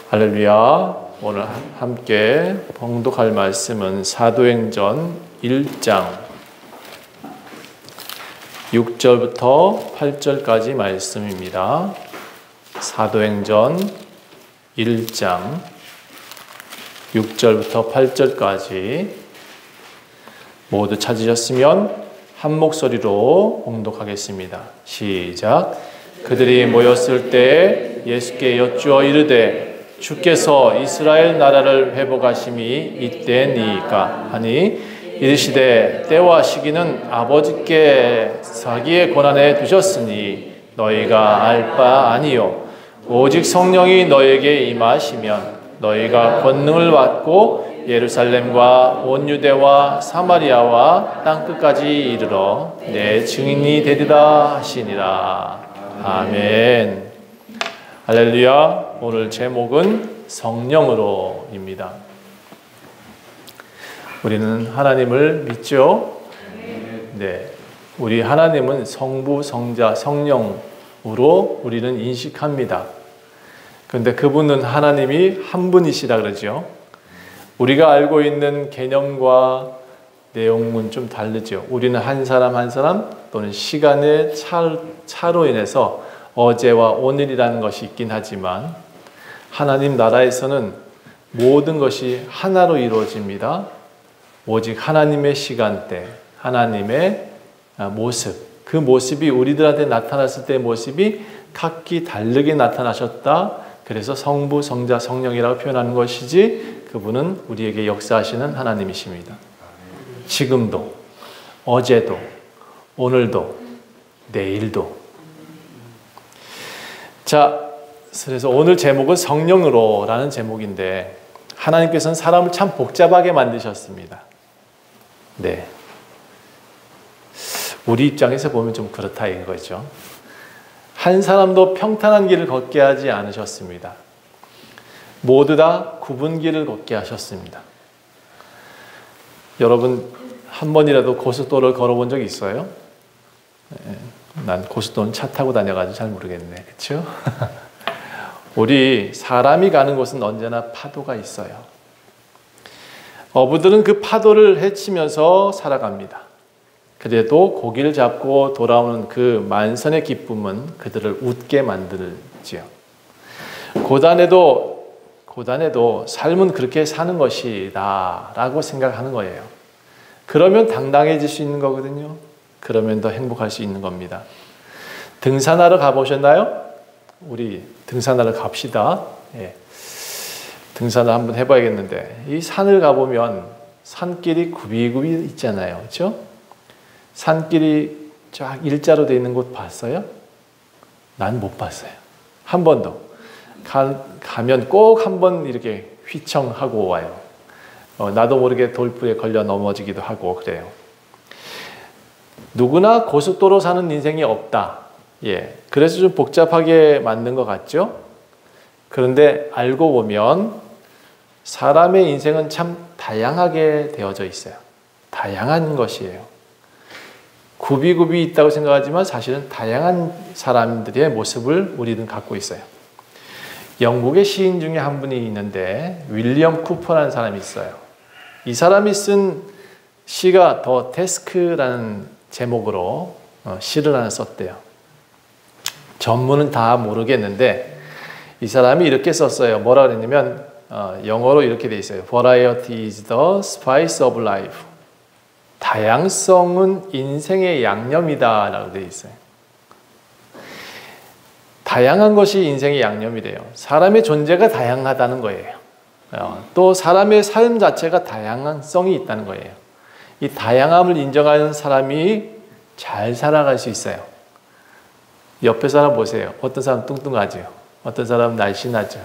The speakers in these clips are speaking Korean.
할렐루야. 오늘 함께 봉독할 말씀은 사도행전 1장 6절부터 8절까지 말씀입니다. 사도행전 1장 6절부터 8절까지 모두 찾으셨으면 한 목소리로 봉독하겠습니다. 시작. 그들이 모였을 때 예수께 여쭈어 이르되 주께서 이스라엘 나라를 회복하심이 이때니까 하니 이르시되 때와 시기는 아버지께 자기의 권한에 두셨으니 너희가 알 바 아니요 오직 성령이 너희에게 임하시면 너희가 권능을 받고 예루살렘과 온 유대와 사마리아와 땅끝까지 이르러 내 증인이 되리라 하시니라. 아멘. 할렐루야. 오늘 제목은 성령으로입니다. 우리는 하나님을 믿죠? 네. 우리 하나님은 성부, 성자, 성령으로 우리는 인식합니다. 그런데 그분은 하나님이 한 분이시라 그러죠. 우리가 알고 있는 개념과 내용은 좀 다르죠. 우리는 한 사람 한 사람 또는 시간의 차로 인해서 어제와 오늘이라는 것이 있긴 하지만 하나님 나라에서는 모든 것이 하나로 이루어집니다. 오직 하나님의 시간대, 하나님의 모습, 그 모습이 우리들한테 나타났을 때의 모습이 각기 다르게 나타나셨다. 그래서 성부, 성자, 성령이라고 표현하는 것이지 그분은 우리에게 역사하시는 하나님이십니다. 지금도, 어제도, 오늘도, 내일도. 자, 그래서 오늘 제목은 성령으로라는 제목인데 하나님께서는 사람을 참 복잡하게 만드셨습니다. 네. 우리 입장에서 보면 좀 그렇다 이거죠. 한 사람도 평탄한 길을 걷게 하지 않으셨습니다. 모두 다 굽은 길을 걷게 하셨습니다. 여러분 한 번이라도 고속도로를 걸어본 적 있어요? 난 고속도로는 차 타고 다녀가지고 잘 모르겠네. 그렇죠? 우리 사람이 가는 곳은 언제나 파도가 있어요. 어부들은 그 파도를 헤치면서 살아갑니다. 그래도 고기를 잡고 돌아오는 그 만선의 기쁨은 그들을 웃게 만들지요. 고단해도 삶은 그렇게 사는 것이다 라고 생각하는 거예요. 그러면 당당해질 수 있는 거거든요. 그러면 더 행복할 수 있는 겁니다. 등산하러 가보셨나요? 우리 등산하러 갑시다. 예. 등산을 한번 해봐야겠는데 이 산을 가보면 산길이 굽이굽이 있잖아요. 그렇죠? 산길이 쫙 일자로 되어 있는 곳 봤어요? 난 못 봤어요. 한 번도. 가면 꼭 한 번 이렇게 휘청하고 와요. 나도 모르게 돌부에 걸려 넘어지기도 하고 그래요. 누구나 고속도로 사는 인생이 없다. 예, 그래서 좀 복잡하게 만든 것 같죠? 그런데 알고 보면 사람의 인생은 참 다양하게 되어져 있어요. 다양한 것이에요. 굽이굽이 있다고 생각하지만 사실은 다양한 사람들의 모습을 우리는 갖고 있어요. 영국의 시인 중에 한 분이 있는데 윌리엄 쿠퍼라는 사람이 있어요. 이 사람이 쓴 시가 더 데스크라는 제목으로 시를 하나 썼대요. 전문은 다 모르겠는데 이 사람이 이렇게 썼어요. 뭐라 그랬냐면 영어로 이렇게 돼 있어요. Variety is the spice of life. 다양성은 인생의 양념이다 라고 돼 있어요. 다양한 것이 인생의 양념이래요. 사람의 존재가 다양하다는 거예요. 또 사람의 삶 자체가 다양성이 있다는 거예요. 이 다양함을 인정하는 사람이 잘 살아갈 수 있어요. 옆에 사람 보세요. 어떤 사람 뚱뚱하죠. 어떤 사람 날씬하죠.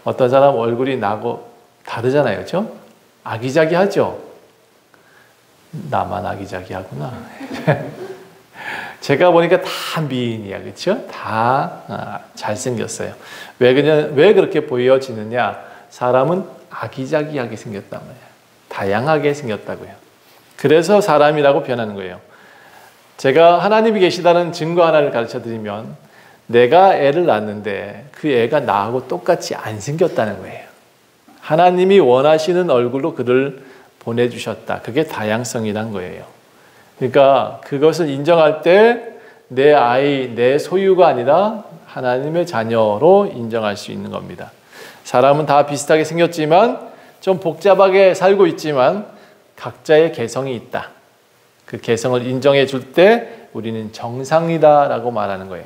어떤 사람 얼굴이 나고 다르잖아요. 그렇죠? 아기자기하죠. 나만 아기자기하구나. 제가 보니까 다 미인이야. 그렇죠? 다 잘생겼어요. 왜 그렇게 보여지느냐? 사람은 아기자기하게 생겼단 말이에요. 다양하게 생겼다고요. 그래서 사람이라고 표현하는 거예요. 제가 하나님이 계시다는 증거 하나를 가르쳐 드리면 내가 애를 낳았는데 그 애가 나하고 똑같이 안 생겼다는 거예요. 하나님이 원하시는 얼굴로 그를 보내주셨다. 그게 다양성이란 거예요. 그러니까 그것을 인정할 때 내 아이, 내 소유가 아니라 하나님의 자녀로 인정할 수 있는 겁니다. 사람은 다 비슷하게 생겼지만 좀 복잡하게 살고 있지만 각자의 개성이 있다. 그 개성을 인정해 줄 때 우리는 정상이다라고 말하는 거예요.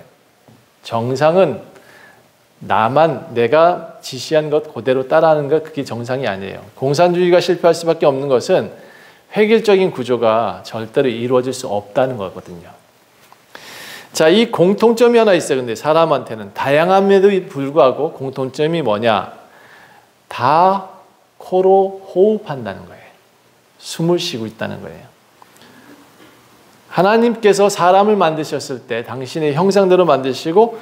정상은 나만 내가 지시한 것 그대로 따라하는 것, 그게 정상이 아니에요. 공산주의가 실패할 수밖에 없는 것은 획일적인 구조가 절대로 이루어질 수 없다는 거거든요. 자, 이 공통점이 하나 있어요. 근데 사람한테는 다양함에도 불구하고 공통점이 뭐냐? 다 코로 호흡한다는 거예요. 숨을 쉬고 있다는 거예요. 하나님께서 사람을 만드셨을 때 당신의 형상대로 만드시고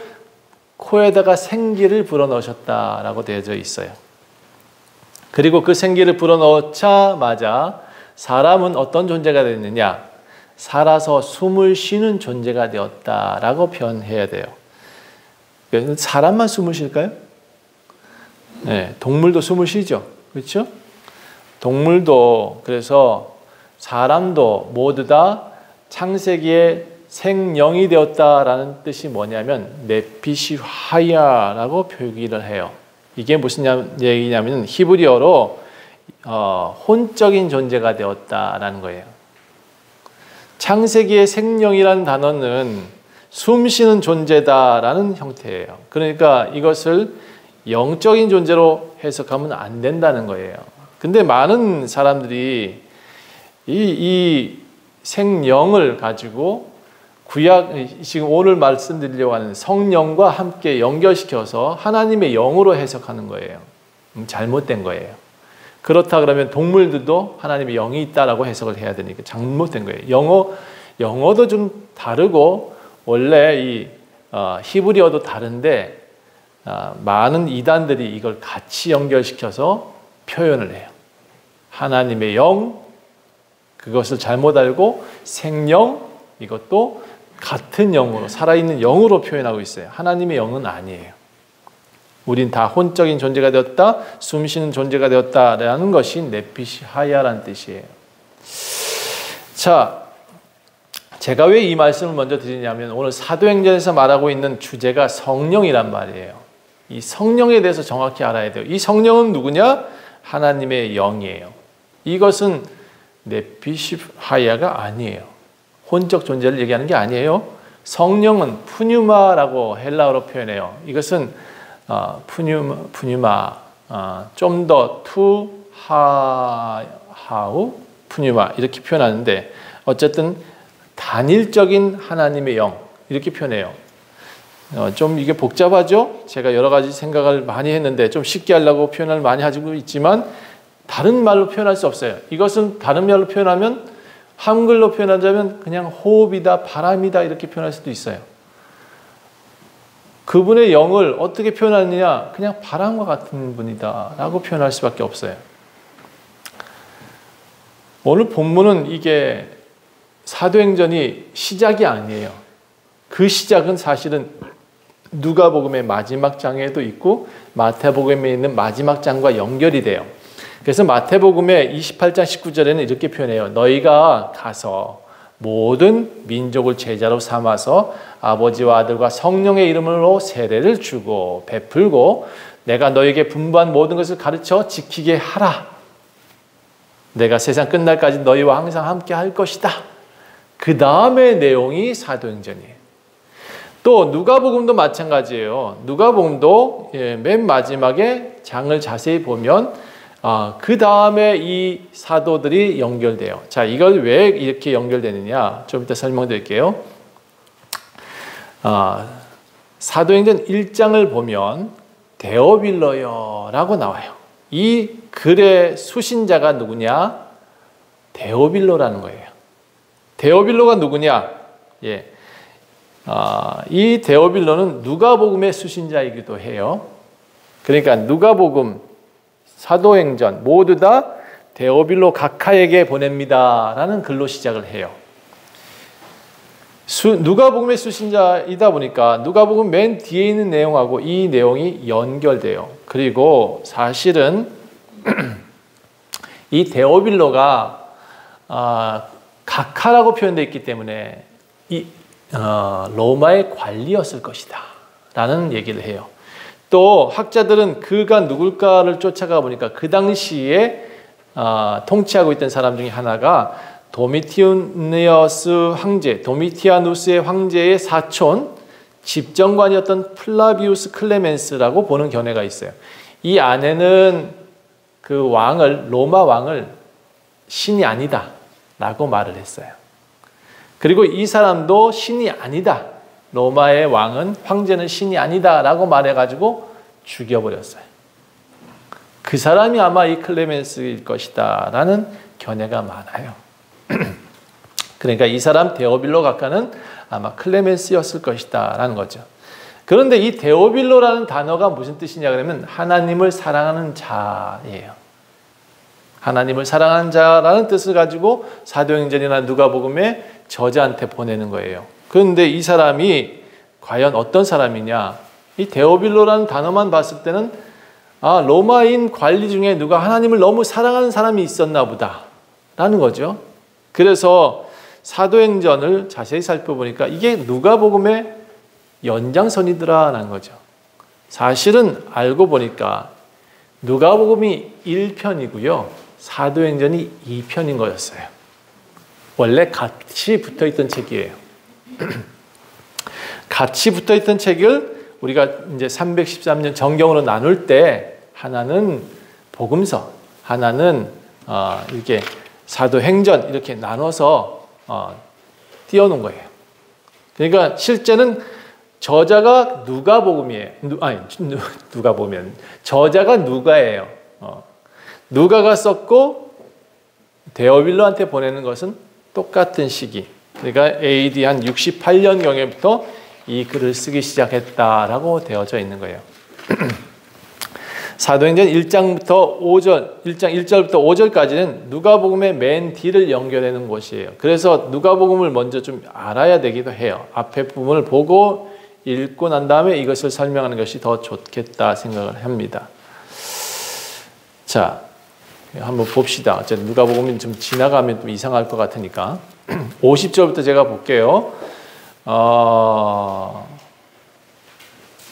코에다가 생기를 불어넣으셨다라고 되어져 있어요. 그리고 그 생기를 불어넣자마자 사람은 어떤 존재가 됐느냐? 살아서 숨을 쉬는 존재가 되었다라고 표현해야 돼요. 사람만 숨을 쉴까요? 네, 동물도 숨을 쉬죠. 그렇죠? 동물도, 그래서 사람도 모두 다 창세기에 생령이 되었다라는 뜻이 뭐냐면 네피시 하야라고 표기를 해요. 이게 무슨 얘기냐면 히브리어로 혼적인 존재가 되었다라는 거예요. 창세기의 생령이라는 단어는 숨쉬는 존재다라는 형태예요. 그러니까 이것을 영적인 존재로 해석하면 안 된다는 거예요. 근데 많은 사람들이 이 생령을 가지고 구약, 지금 오늘 말씀드리려고 하는 성령과 함께 연결시켜서 하나님의 영으로 해석하는 거예요. 잘못된 거예요. 그렇다 그러면 동물들도 하나님의 영이 있다라고 해석을 해야 되니까 잘못된 거예요. 영어도 좀 다르고 원래 이 히브리어도 다른데 많은 이단들이 이걸 같이 연결시켜서 표현을 해요. 하나님의 영, 그것을 잘못 알고 생령, 이것도 같은 영으로, 살아있는 영으로 표현하고 있어요. 하나님의 영은 아니에요. 우린 다 혼적인 존재가 되었다, 숨쉬는 존재가 되었다라는 것이 네피시 하야라는 뜻이에요. 자, 제가 왜 이 말씀을 먼저 드리냐면 오늘 사도행전에서 말하고 있는 주제가 성령이란 말이에요. 이 성령에 대해서 정확히 알아야 돼요. 이 성령은 누구냐? 하나님의 영이에요. 이것은 네피시 하야가 아니에요. 혼적 존재를 얘기하는 게 아니에요. 성령은 푸뉴마라고 헬라어로 표현해요. 이것은 푸뉴마, 좀 더 하우 푸뉴마 이렇게 표현하는데 어쨌든 단일적인 하나님의 영 이렇게 표현해요. 좀 이게 복잡하죠? 제가 여러 가지 생각을 많이 했는데 좀 쉽게 하려고 표현을 많이 가지고 있지만 다른 말로 표현할 수 없어요. 이것은 다른 말로 표현하면 한글로 표현하자면 그냥 호흡이다, 바람이다 이렇게 표현할 수도 있어요. 그분의 영을 어떻게 표현하느냐? 그냥 바람과 같은 분이다 라고 표현할 수밖에 없어요. 오늘 본문은 이게 사도행전이 시작이 아니에요. 그 시작은 사실은 누가복음의 마지막 장에도 있고 마태복음에 있는 마지막 장과 연결이 돼요. 그래서 마태복음의 28장 19절에는 이렇게 표현해요. 너희가 가서 모든 민족을 제자로 삼아서 아버지와 아들과 성령의 이름으로 세례를 주고 베풀고 내가 너에게 분부한 모든 것을 가르쳐 지키게 하라. 내가 세상 끝날까지 너희와 항상 함께 할 것이다. 그 다음의 내용이 사도행전이에요. 또 누가복음도 마찬가지예요. 누가복음도 맨 마지막에 장을 자세히 보면 그 다음에 이 사도들이 연결돼요. 자, 이걸 왜 이렇게 연결되느냐? 좀 이따 설명드릴게요. 사도행전 1장을 보면 데오빌로여라고 나와요. 이 글의 수신자가 누구냐? 데오빌로라는 거예요. 데오빌로가 누구냐? 예. 이 데오빌로는 누가복음의 수신자이기도 해요. 그러니까 누가복음, 사도행전 모두 다 데오빌로 각하에게 보냅니다 라는 글로 시작을 해요. 누가복음의 수신자이다 보니까 누가복음 맨 뒤에 있는 내용하고 이 내용이 연결돼요. 그리고 사실은 이 데오빌로가 각하라고 표현되어 있기 때문에 로마의 관리였을 것이다 라는 얘기를 해요. 또 학자들은 그가 누굴까를 쫓아가 보니까 그 당시에 통치하고 있던 사람 중에 하나가 도미티아누스의 황제의 사촌 집정관이었던 플라비우스 클레멘스라고 보는 견해가 있어요. 이 안에는 그 로마 왕을 신이 아니다 라고 말을 했어요. 그리고 이 사람도 신이 아니다, 로마의 황제는 신이 아니다 라고 말해가지고 죽여버렸어요. 그 사람이 아마 이 클레멘스일 것이다 라는 견해가 많아요. 그러니까 이 사람 데오빌로 각하는 아마 클레멘스였을 것이다 라는 거죠. 그런데 이 데오빌로라는 단어가 무슨 뜻이냐 그러면 하나님을 사랑하는 자예요. 하나님을 사랑하는 자라는 뜻을 가지고 사도행전이나 누가복음의 저자한테 보내는 거예요. 그런데 이 사람이 과연 어떤 사람이냐? 이 데오빌로라는 단어만 봤을 때는 로마인 관리 중에 누가 하나님을 너무 사랑하는 사람이 있었나 보다 라는 거죠. 그래서 사도행전을 자세히 살펴보니까 이게 누가복음의 연장선이더라라는 거죠. 사실은 알고 보니까 누가복음이 1편이고요. 사도행전이 2편인 거였어요. 원래 같이 붙어있던 책이에요. 같이 붙어있던 책을 우리가 이제 313년 정경으로 나눌 때 하나는 복음서, 하나는 이렇게 사도행전 이렇게 나눠서 띄워놓은 거예요. 그러니까 실제는 저자가 누가복음이에요. 누가 보면 저자가 누가예요. 누가가 썼고 데오빌로한테 보내는 것은 똑같은 시기. 그러니까 AD 한 68년경에부터 이 글을 쓰기 시작했다라고 되어져 있는 거예요. 사도행전 1장부터 1절부터 5절까지는 누가복음의 맨 뒤를 연결하는 것이에요. 그래서 누가복음을 먼저 좀 알아야 되기도 해요. 앞에 부분을 보고 읽고 난 다음에 이것을 설명하는 것이 더 좋겠다 생각을 합니다. 자, 한번 봅시다. 어쨌든 누가복음이 좀 지나가면 좀 이상할 것 같으니까 50절부터 제가 볼게요.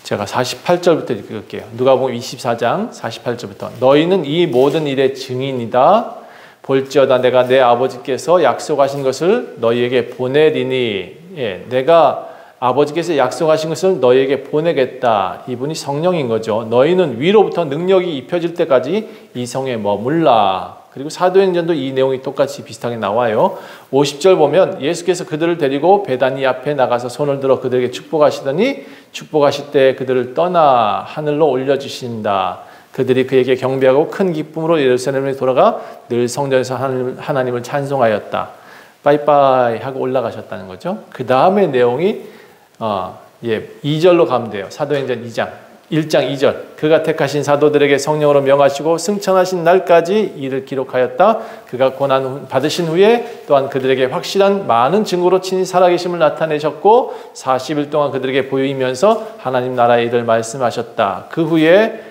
제가 48절부터 읽을게요. 누가복음 24장 48절부터 너희는 이 모든 일의 증인이다. 볼지어다 내가 내 아버지께서 약속하신 것을 너희에게 보내리니 내가 아버지께서 약속하신 것을 너희에게 보내겠다. 이분이 성령인 거죠. 너희는 위로부터 능력이 입혀질 때까지 이 성에 머물라. 그리고 사도행전도 이 내용이 똑같이 비슷하게 나와요. 50절 보면 예수께서 그들을 데리고 베다니 앞에 나가서 손을 들어 그들에게 축복하시더니 축복하실 때 그들을 떠나 하늘로 올려주신다. 그들이 그에게 경배하고 큰 기쁨으로 예루살렘에 돌아가 늘 성전에서 하나님을 찬송하였다. 빠이빠이 하고 올라가셨다는 거죠. 그 다음에 내용이 2절로 가면 돼요. 사도행전 1장 2절. 그가 택하신 사도들에게 성령으로 명하시고 승천하신 날까지 이를 기록하였다. 그가 고난 받으신 후에 또한 그들에게 확실한 많은 증거로 친히 살아계심을 나타내셨고 40일 동안 그들에게 보이면서 하나님 나라의 일을 말씀하셨다. 그 후에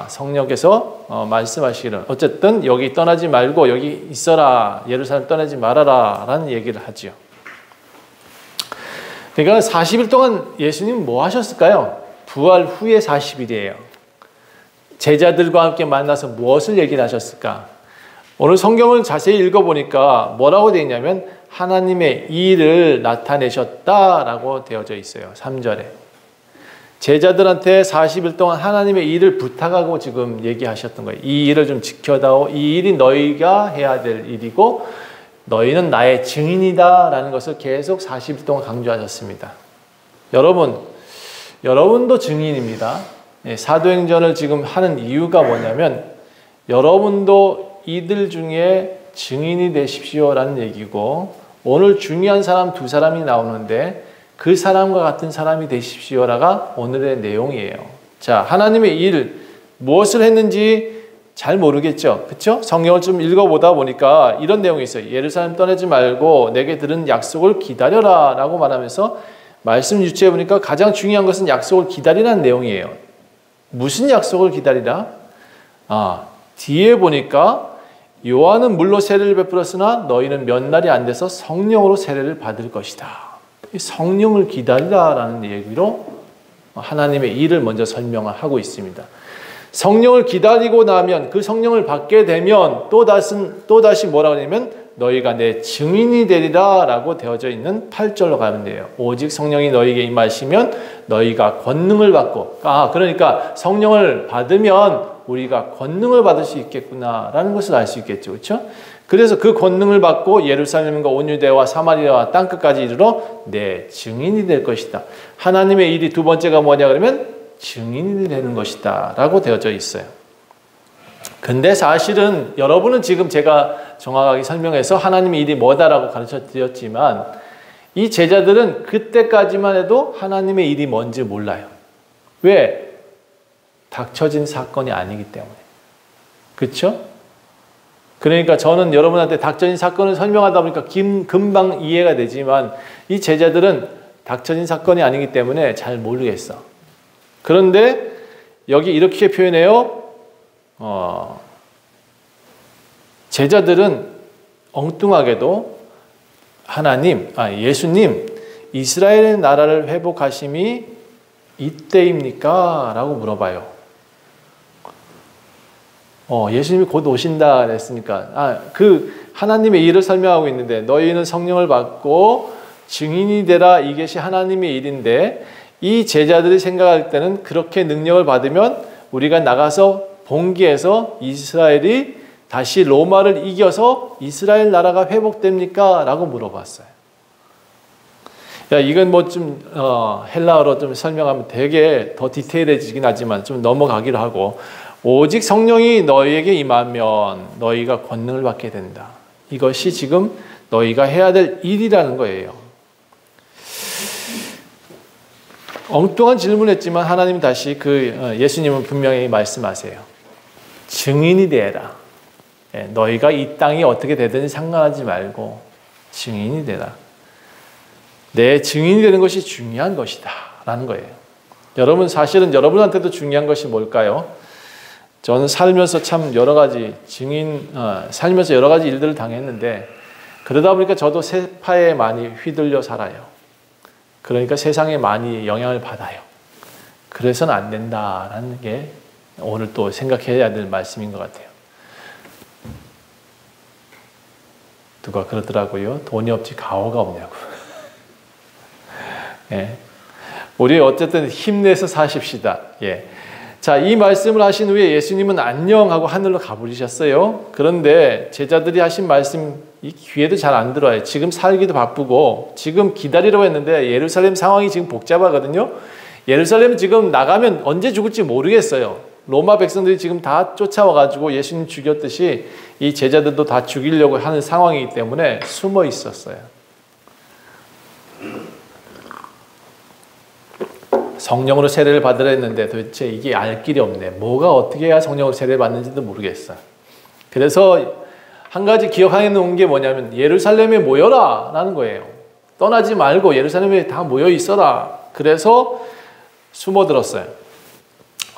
성령께서 말씀하시기를 어쨌든 여기 떠나지 말고 여기 있어라. 예루살렘 떠나지 말아라 라는 얘기를 하죠. 그러니까 40일 동안 예수님 뭐 하셨을까요? 부활 후에 40일이에요. 제자들과 함께 만나서 무엇을 얘기를 하셨을까? 오늘 성경을 자세히 읽어보니까 뭐라고 되어 있냐면 하나님의 일을 나타내셨다라고 되어져 있어요. 3절에. 제자들한테 40일 동안 하나님의 일을 부탁하고 지금 얘기하셨던 거예요. 이 일을 좀 지켜다오. 이 일이 너희가 해야 될 일이고 너희는 나의 증인이다 라는 것을 계속 40일 동안 강조하셨습니다. 여러분도 증인입니다. 사도행전을 지금 하는 이유가 뭐냐면 여러분도 이들 중에 증인이 되십시오 라는 얘기고 오늘 중요한 사람 두 사람이 나오는데 그 사람과 같은 사람이 되십시오라가 오늘의 내용이에요. 자, 하나님의 일 무엇을 했는지 잘 모르겠죠. 그렇죠? 성경을 좀 읽어보다 보니까 이런 내용이 있어요. 예루살렘 떠나지 말고 내게 들은 약속을 기다려라 라고 말하면서 말씀 유추해 보니까 가장 중요한 것은 약속을 기다리라는 내용이에요. 무슨 약속을 기다리라? 뒤에 보니까 요한은 물로 세례를 베풀었으나 너희는 몇 날이 안 돼서 성령으로 세례를 받을 것이다. 성령을 기다리라라는 얘기로 하나님의 일을 먼저 설명하고 있습니다. 성령을 기다리고 나면 그 성령을 받게 되면 또다시 뭐라고 하냐면 너희가 내 증인이 되리라 라고 되어져 있는 8절로 가면 돼요. 오직 성령이 너희에게 임하시면 너희가 권능을 받고 그러니까 성령을 받으면 우리가 권능을 받을 수 있겠구나 라는 것을 알 수 있겠죠. 그렇죠? 그래서 그 권능을 받고 예루살렘과 온 유대와 사마리아와 땅끝까지 이르러 내 증인이 될 것이다. 하나님의 일이 두 번째가 뭐냐 그러면 증인이 되는 것이다 라고 되어져 있어요. 근데 사실은 여러분은 지금 제가 정확하게 설명해서 하나님의 일이 뭐다라고 가르쳐 드렸지만 이 제자들은 그때까지만 해도 하나님의 일이 뭔지 몰라요. 왜? 닥쳐진 사건이 아니기 때문에. 그렇죠? 그러니까 저는 여러분한테 닥쳐진 사건을 설명하다 보니까 금방 이해가 되지만 이 제자들은 닥쳐진 사건이 아니기 때문에 잘 모르겠어. 그런데 여기 이렇게 표현해요. 제자들은 엉뚱하게도 예수님, 이스라엘의 나라를 회복하심이 이때입니까? 라고 물어봐요. 예수님이 곧 오신다 그랬으니까 그 하나님의 일을 설명하고 있는데 너희는 성령을 받고 증인이 되라 이것이 하나님의 일인데 이 제자들이 생각할 때는 그렇게 능력을 받으면 우리가 나가서 봉기해서 이스라엘이 다시 로마를 이겨서 이스라엘 나라가 회복됩니까? 라고 물어봤어요. 이건 뭐 좀 헬라어로 좀 설명하면 되게 더 디테일해지긴 하지만 좀 넘어가기로 하고 오직 성령이 너희에게 임하면 너희가 권능을 받게 된다. 이것이 지금 너희가 해야 될 일이라는 거예요. 엉뚱한 질문을 했지만 하나님 다시 예수님은 분명히 말씀하세요. 증인이 되라. 너희가 이 땅이 어떻게 되든지 상관하지 말고 증인이 되라. 내 증인이 되는 것이 중요한 것이다 라는 거예요. 여러분 사실은 여러분한테도 중요한 것이 뭘까요? 저는 살면서 참 여러 가지 살면서 여러 가지 일들을 당했는데 그러다 보니까 저도 세파에 많이 휘둘려 살아요. 그러니까 세상에 많이 영향을 받아요. 그래서는 안 된다라는 게 오늘 또 생각해야 될 말씀인 것 같아요. 누가 그러더라고요. 돈이 없지 가오가 없냐고. 우리 어쨌든 힘내서 사십시다. 자, 이 말씀을 하신 후에 예수님은 안녕 하고 하늘로 가버리셨어요. 그런데 제자들이 하신 말씀 이 귀에도 잘 안 들어요. 지금 살기도 바쁘고 지금 기다리려고 했는데 예루살렘 상황이 지금 복잡하거든요. 예루살렘 지금 나가면 언제 죽을지 모르겠어요. 로마 백성들이 지금 다 쫓아와가지고 예수님 죽였듯이 이 제자들도 다 죽이려고 하는 상황이기 때문에 숨어 있었어요. 성령으로 세례를 받으라 했는데 도대체 이게 알 길이 없네. 뭐가 어떻게 해야 성령으로 세례를 받는지도 모르겠어요. 그래서 한 가지 기억해 놓은 게 뭐냐면 예루살렘에 모여라 라는 거예요. 떠나지 말고 예루살렘에 다 모여 있어라. 그래서 숨어들었어요.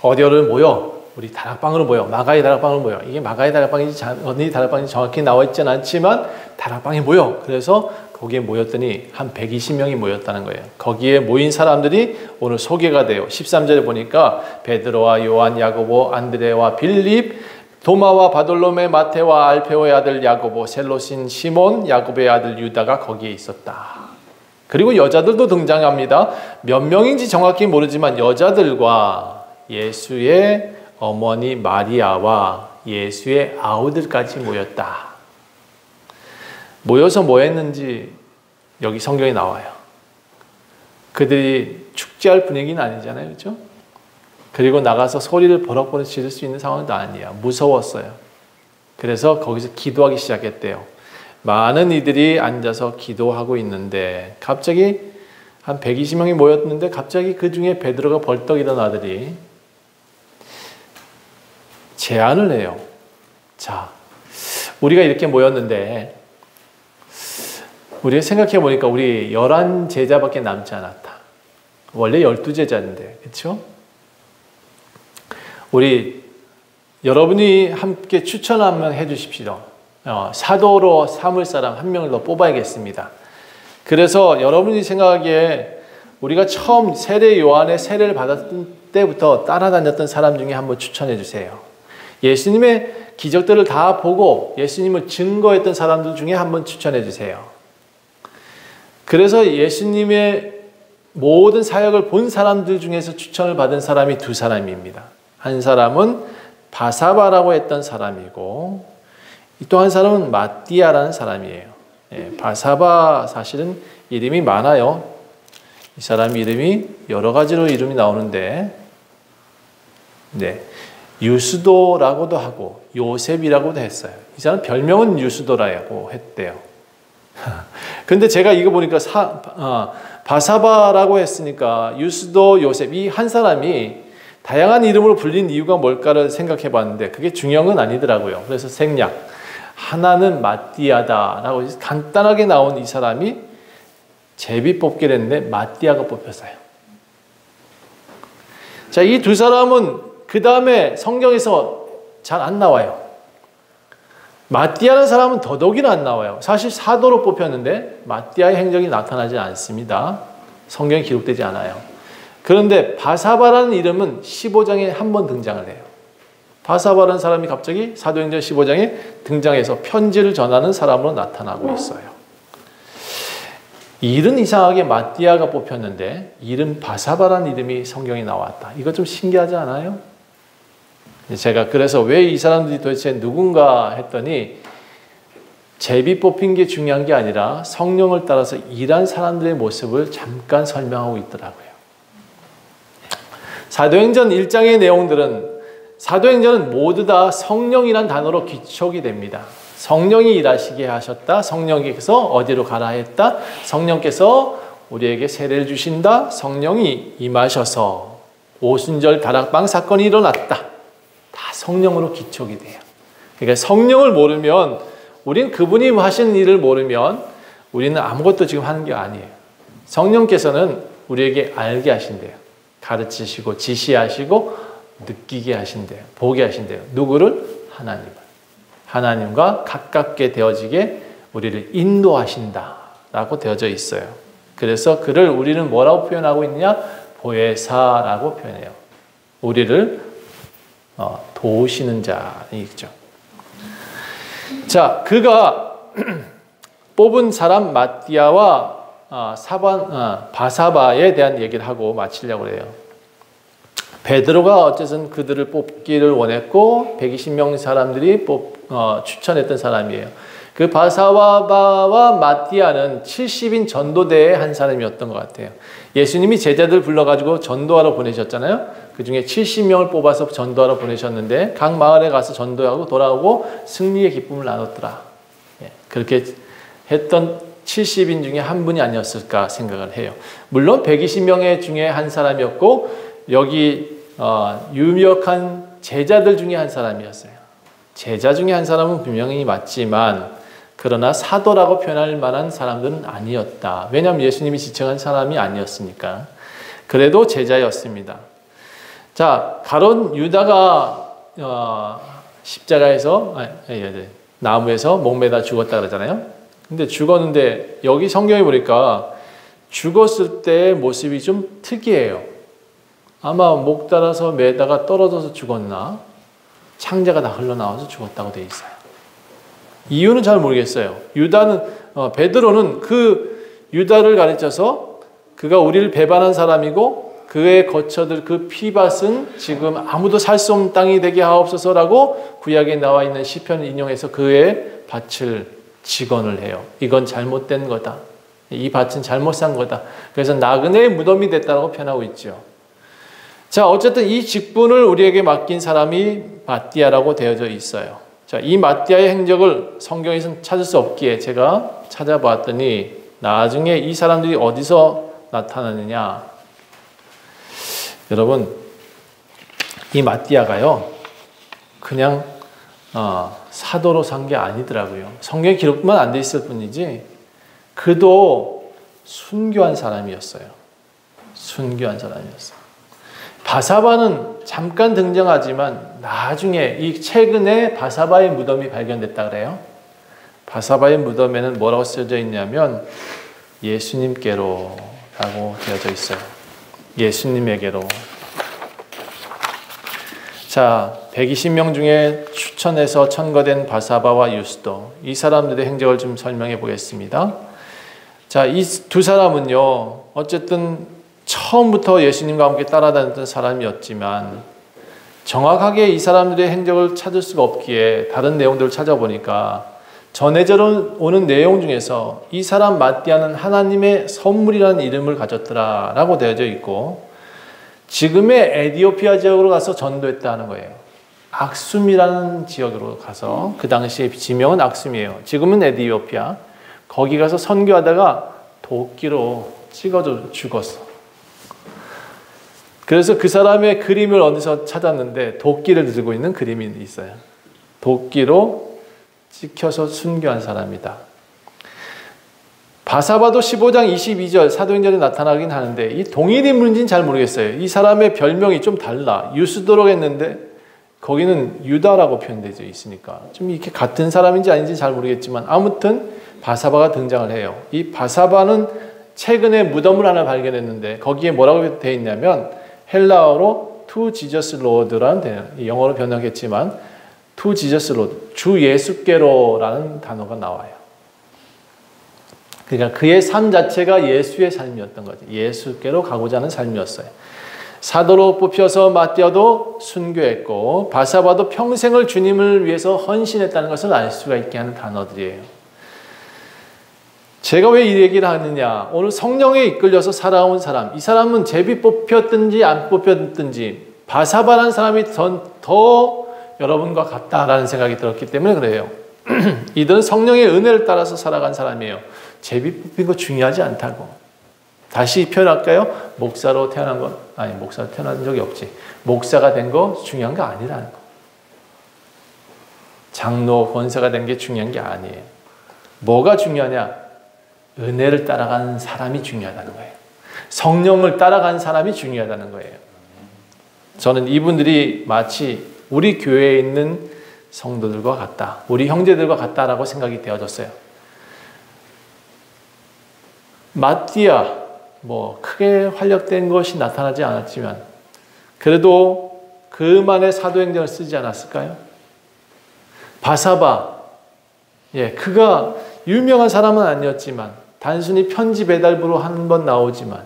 어디를 모여? 우리 다락방으로 모여. 마가의 다락방으로 모여. 이게 마가의 다락방인지 어디 다락방인지 정확히 나와 있지는 않지만 다락방에 모여. 그래서 거기에 모였더니 한 120명이 모였다는 거예요. 거기에 모인 사람들이 오늘 소개가 돼요. 13절에 보니까 베드로와 요한, 야고보, 안드레와 빌립, 도마와 바돌로메, 마테와 알페오의 아들 야고보, 셀로신 시몬, 야고보의 아들 유다가 거기에 있었다. 그리고 여자들도 등장합니다. 몇 명인지 정확히 모르지만 여자들과 예수의 어머니 마리아와 예수의 아우들까지 모였다. 모여서 뭐 했는지 여기 성경에 나와요. 그들이 축제할 분위기는 아니잖아요. 그렇죠? 그리고 나가서 소리를 버럭버럭 지를 수 있는 상황도 아니야. 무서웠어요. 그래서 거기서 기도하기 시작했대요. 많은 이들이 앉아서 기도하고 있는데 갑자기 한 120명이 모였는데 갑자기 그 중에 베드로가 벌떡 일어나더니 제안을 해요. 자, 우리가 이렇게 모였는데 우리가 생각해 보니까 우리 11제자밖에 남지 않았다. 원래 12제자인데, 그렇죠? 우리 여러분이 함께 추천 한번 해주십시오. 사도로 삼을 사람 한 명을 더 뽑아야겠습니다. 그래서 여러분이 생각하기에 우리가 처음 세례 요한의 세례를 받았을 때부터 따라다녔던 사람 중에 한번 추천해 주세요. 예수님의 기적들을 다 보고 예수님을 증거했던 사람들 중에 한번 추천해 주세요. 그래서 예수님의 모든 사역을 본 사람들 중에서 추천을 받은 사람이 두 사람입니다. 한 사람은 바사바라고 했던 사람이고 또 한 사람은 마띠아라는 사람이에요. 바사바 사실은 이름이 많아요. 이 사람 이름이 여러 가지로 이름이 나오는데 유스도라고도 하고 요셉이라고도 했어요. 이 사람 별명은 유스도라고 했대요. 근데 제가 이거 보니까 바사바라고 했으니까 유스도, 요셉 이 한 사람이 다양한 이름으로 불린 이유가 뭘까를 생각해 봤는데 그게 중요한 건 아니더라고요. 그래서 생략. 하나는 마띠아다라고 간단하게 나온 이 사람이 제비 뽑기를 했는데 마띠아가 뽑혔어요. 자, 이 두 사람은 그 다음에 성경에서 잘 안 나와요. 마띠아라는 사람은 더더욱이나 안 나와요. 사실 사도로 뽑혔는데 마띠아의 행적이 나타나지 않습니다. 성경에 기록되지 않아요. 그런데 바사바라는 이름은 15장에 한 번 등장을 해요. 바사바라는 사람이 갑자기 사도행전 15장에 등장해서 편지를 전하는 사람으로 나타나고 있어요. 이름 이상하게 마띠아가 뽑혔는데 이름 바사바라는 이름이 성경에 나왔다. 이거 좀 신기하지 않아요? 제가 그래서 왜 이 사람들이 도대체 누군가 했더니 제비 뽑힌 게 중요한 게 아니라 성령을 따라서 일한 사람들의 모습을 잠깐 설명하고 있더라고요. 사도행전 1장의 내용들은 사도행전은 모두 다 성령이란 단어로 기촉이 됩니다. 성령이 일하시게 하셨다. 성령께서 어디로 가라 했다. 성령께서 우리에게 세례를 주신다. 성령이 임하셔서 오순절 다락방 사건이 일어났다. 다 성령으로 기촉이 돼요. 그러니까 성령을 모르면 우리는 그분이 하시는 일을 모르면 우리는 아무것도 지금 하는 게 아니에요. 성령께서는 우리에게 알게 하신대요. 가르치시고 지시하시고 느끼게 하신대요. 보게 하신대요. 누구를? 하나님을. 하나님과 가깝게 되어지게 우리를 인도하신다라고 되어져 있어요. 그래서 그를 우리는 뭐라고 표현하고 있느냐? 보혜사라고 표현해요. 우리를 도우시는 자이죠. 자, 그가 뽑은 사람 마띠아와 바사바에 대한 얘기를 하고 마치려고 해요. 베드로가 어쨌든 그들을 뽑기를 원했고 120명 사람들이 추천했던 사람이에요. 그 바사바와 마띠아는 70인 전도대의 한 사람이었던 것 같아요. 예수님이 제자들 불러가지고 전도하러 보내셨잖아요. 그 중에 70명을 뽑아서 전도하러 보내셨는데 각 마을에 가서 전도하고 돌아오고 승리의 기쁨을 나눴더라. 그렇게 했던 70인 중에 한 분이 아니었을까 생각을 해요. 물론 120명의 중에 한 사람이었고 여기 유력한 제자들 중에 한 사람이었어요. 제자 중에 한 사람은 분명히 맞지만 그러나 사도라고 표현할 만한 사람들은 아니었다. 왜냐하면 예수님이 지칭한 사람이 아니었으니까. 그래도 제자였습니다. 자, 가론 유다가 십자가에서 나무에서 목매다 죽었다 그러잖아요. 근데 죽었는데 여기 성경에 보니까 죽었을 때의 모습이 좀 특이해요. 아마 목 달아서 매다가 떨어져서 죽었나? 창자가 다 흘러나와서 죽었다고 되어 있어요. 이유는 잘 모르겠어요. 베드로는 그 유다를 가르쳐서 그가 우리를 배반한 사람이고 그의 거처들 그 피밭은 지금 아무도 살 수 없는 땅이 되게 하옵소서라고 구약에 나와 있는 시편을 인용해서 그의 밭을 직언을 해요. 이건 잘못된 거다. 이 밭은 잘못 산 거다. 그래서 나그네의 무덤이 됐다고 표현하고 있죠. 자, 어쨌든 이 직분을 우리에게 맡긴 사람이 마띠아라고 되어져 있어요. 자, 이 마띠아의 행적을 성경에서는 찾을 수 없기에 제가 찾아봤더니 나중에 이 사람들이 어디서 나타나느냐. 여러분, 이 마띠아가요, 그냥 사도로 산 게 아니더라고요. 성경에 기록만 안 돼 있을 뿐이지 그도 순교한 사람이었어요. 순교한 사람이었어요. 바사바는 잠깐 등장하지만 나중에 이 최근에 바사바의 무덤이 발견됐다 그래요. 바사바의 무덤에는 뭐라고 쓰여져 있냐면 예수님께로 라고 되어져 있어요. 예수님에게로. 자, 120명 중에 추천해서 천거된 바사바와 유스도, 이 사람들의 행적을 좀 설명해 보겠습니다. 자, 이 두 사람은요, 어쨌든 처음부터 예수님과 함께 따라다녔던 사람이었지만 정확하게 이 사람들의 행적을 찾을 수가 없기에 다른 내용들을 찾아보니까 전해져 오는 내용 중에서 이 사람 마띠아는 하나님의 선물이라는 이름을 가졌더라 라고 되어져 있고, 지금의 에디오피아 지역으로 가서 전도했다는 거예요. 악숨이라는 지역으로 가서, 그 당시에 지명은 악숨이에요. 지금은 에디오피아. 거기 가서 선교하다가 도끼로 찍어져 죽었어. 그래서 그 사람의 그림을 어디서 찾았는데 도끼를 들고 있는 그림이 있어요. 도끼로 찍혀서 순교한 사람이다. 바사바도 15장 22절 사도행전에 나타나긴 하는데 이 동일 인물인지는 잘 모르겠어요. 이 사람의 별명이 좀 달라. 유스도라고 했는데 거기는 유다라고 표현되어 있으니까 좀 이렇게 같은 사람인지 아닌지 잘 모르겠지만 아무튼 바사바가 등장을 해요. 이 바사바는 최근에 무덤을 하나 발견했는데 거기에 뭐라고 되어 있냐면 헬라어로 To Jesus Lord라는, 영어로 번역했지만 To Jesus Lord, 주 예수께로라는 단어가 나와요. 그러니까 그의 삶 자체가 예수의 삶이었던 거죠. 예수께로 가고자 하는 삶이었어요. 사도로 뽑혀서 마띠아도 순교했고 바사바도 평생을 주님을 위해서 헌신했다는 것을 알 수가 있게 하는 단어들이에요. 제가 왜 이 얘기를 하느냐, 오늘 성령에 이끌려서 살아온 사람, 이 사람은 제비 뽑혔든지 안 뽑혔든지 바사바라는 사람이 더 여러분과 같다라는 생각이 들었기 때문에 그래요. 이들은 성령의 은혜를 따라서 살아간 사람이에요. 제비 뽑힌 거 중요하지 않다고. 다시 표현할까요? 목사로 태어난 건, 아니 목사로 태어난 적이 없지. 목사가 된 거 중요한 거 아니라는 거. 장로, 권사가 된 게 중요한 게 아니에요. 뭐가 중요하냐? 은혜를 따라가는 사람이 중요하다는 거예요. 성령을 따라가는 사람이 중요하다는 거예요. 저는 이분들이 마치 우리 교회에 있는 성도들과 같다. 우리 형제들과 같다라고 생각이 되어졌어요. 마띠아, 크게 활력된 것이 나타나지 않았지만 그래도 그만의 사도행전을 쓰지 않았을까요? 바사바, 그가 유명한 사람은 아니었지만 단순히 편지 배달부로 한 번 나오지만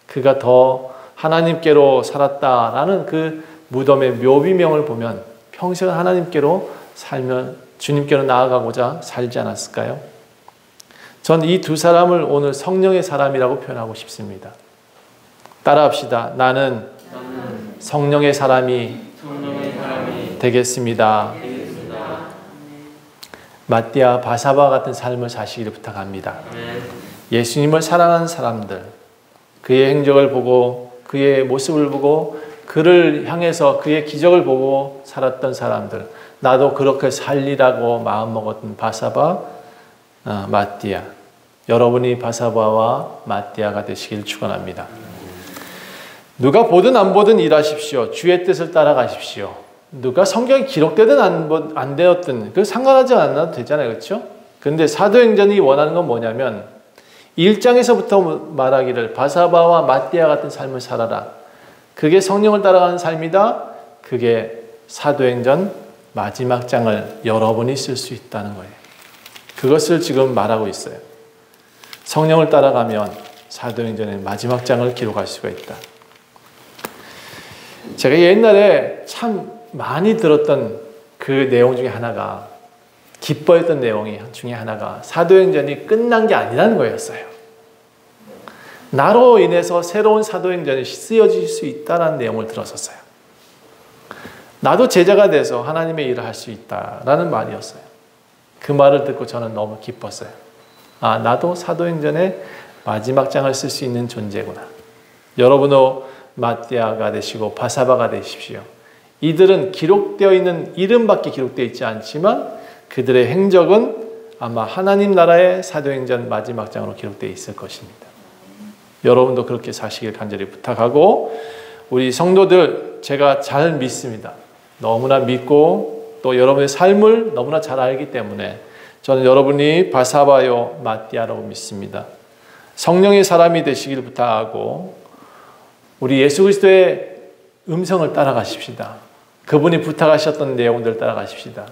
그가 더 하나님께로 살았다라는 그 무덤의 묘비명을 보면 평생 하나님께로 살면 주님께로 나아가고자 살지 않았을까요? 전 이 두 사람을 오늘 성령의 사람이라고 표현하고 싶습니다. 따라합시다. 나는 성령의 사람이 되겠습니다. 마띠아, 바사바 같은 삶을 사시기를 부탁합니다. 예수님을 사랑하는 사람들, 그의 행적을 보고 그의 모습을 보고 그를 향해서 그의 기적을 보고 살았던 사람들, 나도 그렇게 살리라고 마음먹었던 바사바, 마띠아, 여러분이 바사바와 마띠아가 되시길 축원합니다. 누가 보든 안 보든 일하십시오. 주의 뜻을 따라가십시오. 누가 성경에 기록되든 안 되었든 그 상관하지 않아도 되잖아요. 그렇죠? 근데 사도행전이 원하는 건 뭐냐면 1장에서부터 말하기를 바사바와 마띠아 같은 삶을 살아라. 그게 성령을 따라가는 삶이다. 그게 사도행전 마지막 장을 여러분이 쓸 수 있다는 거예요. 그것을 지금 말하고 있어요. 성령을 따라가면 사도행전의 마지막 장을 기록할 수가 있다. 제가 옛날에 참 많이 들었던 그 내용 중에 하나가, 기뻐했던 내용이 중에 하나가 사도행전이 끝난 게 아니라는 거였어요. 나로 인해서 새로운 사도행전이 쓰여질 수 있다는 내용을 들었었어요. 나도 제자가 돼서 하나님의 일을 할 수 있다라는 말이었어요. 그 말을 듣고 저는 너무 기뻤어요. 나도 사도행전의 마지막 장을 쓸 수 있는 존재구나. 여러분도 마띠아가 되시고 바사바가 되십시오. 이들은 기록되어 있는 이름밖에 기록되어 있지 않지만 그들의 행적은 아마 하나님 나라의 사도행전 마지막 장으로 기록되어 있을 것입니다. 여러분도 그렇게 사시길 간절히 부탁하고, 우리 성도들 제가 잘 믿습니다. 너무나 믿고 또 여러분의 삶을 너무나 잘 알기 때문에 저는 여러분이 바사바요 마띠아라고 믿습니다. 성령의 사람이 되시길 부탁하고 우리 예수 그리스도의 음성을 따라가십시다. 그분이 부탁하셨던 내용들을 따라가십시다.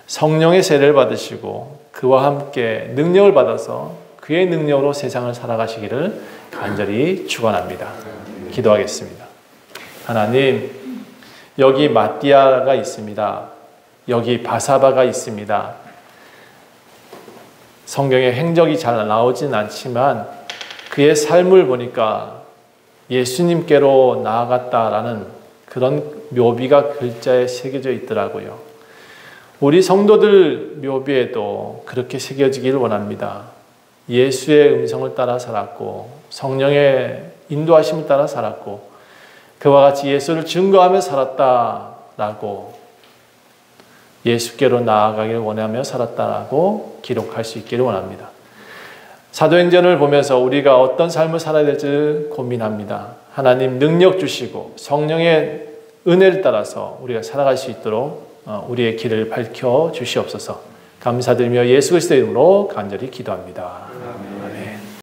성령의 세례를 받으시고 그와 함께 능력을 받아서 그의 능력으로 세상을 살아가시기를 간절히 축원합니다. 기도하겠습니다. 하나님, 여기 마띠아가 있습니다. 여기 바사바가 있습니다. 성경에 행적이 잘 나오진 않지만 그의 삶을 보니까 예수님께로 나아갔다라는 그런 묘비가 글자에 새겨져 있더라고요. 우리 성도들 묘비에도 그렇게 새겨지기를 원합니다. 예수의 음성을 따라 살았고 성령의 인도하심을 따라 살았고 그와 같이 예수를 증거하며 살았다라고, 예수께로 나아가기를 원하며 살았다라고 기록할 수 있기를 원합니다. 사도행전을 보면서 우리가 어떤 삶을 살아야 될지 고민합니다. 하나님 능력 주시고 성령의 은혜를 따라서 우리가 살아갈 수 있도록 우리의 길을 밝혀 주시옵소서. 감사드리며 예수 그리스도의 이름으로 간절히 기도합니다.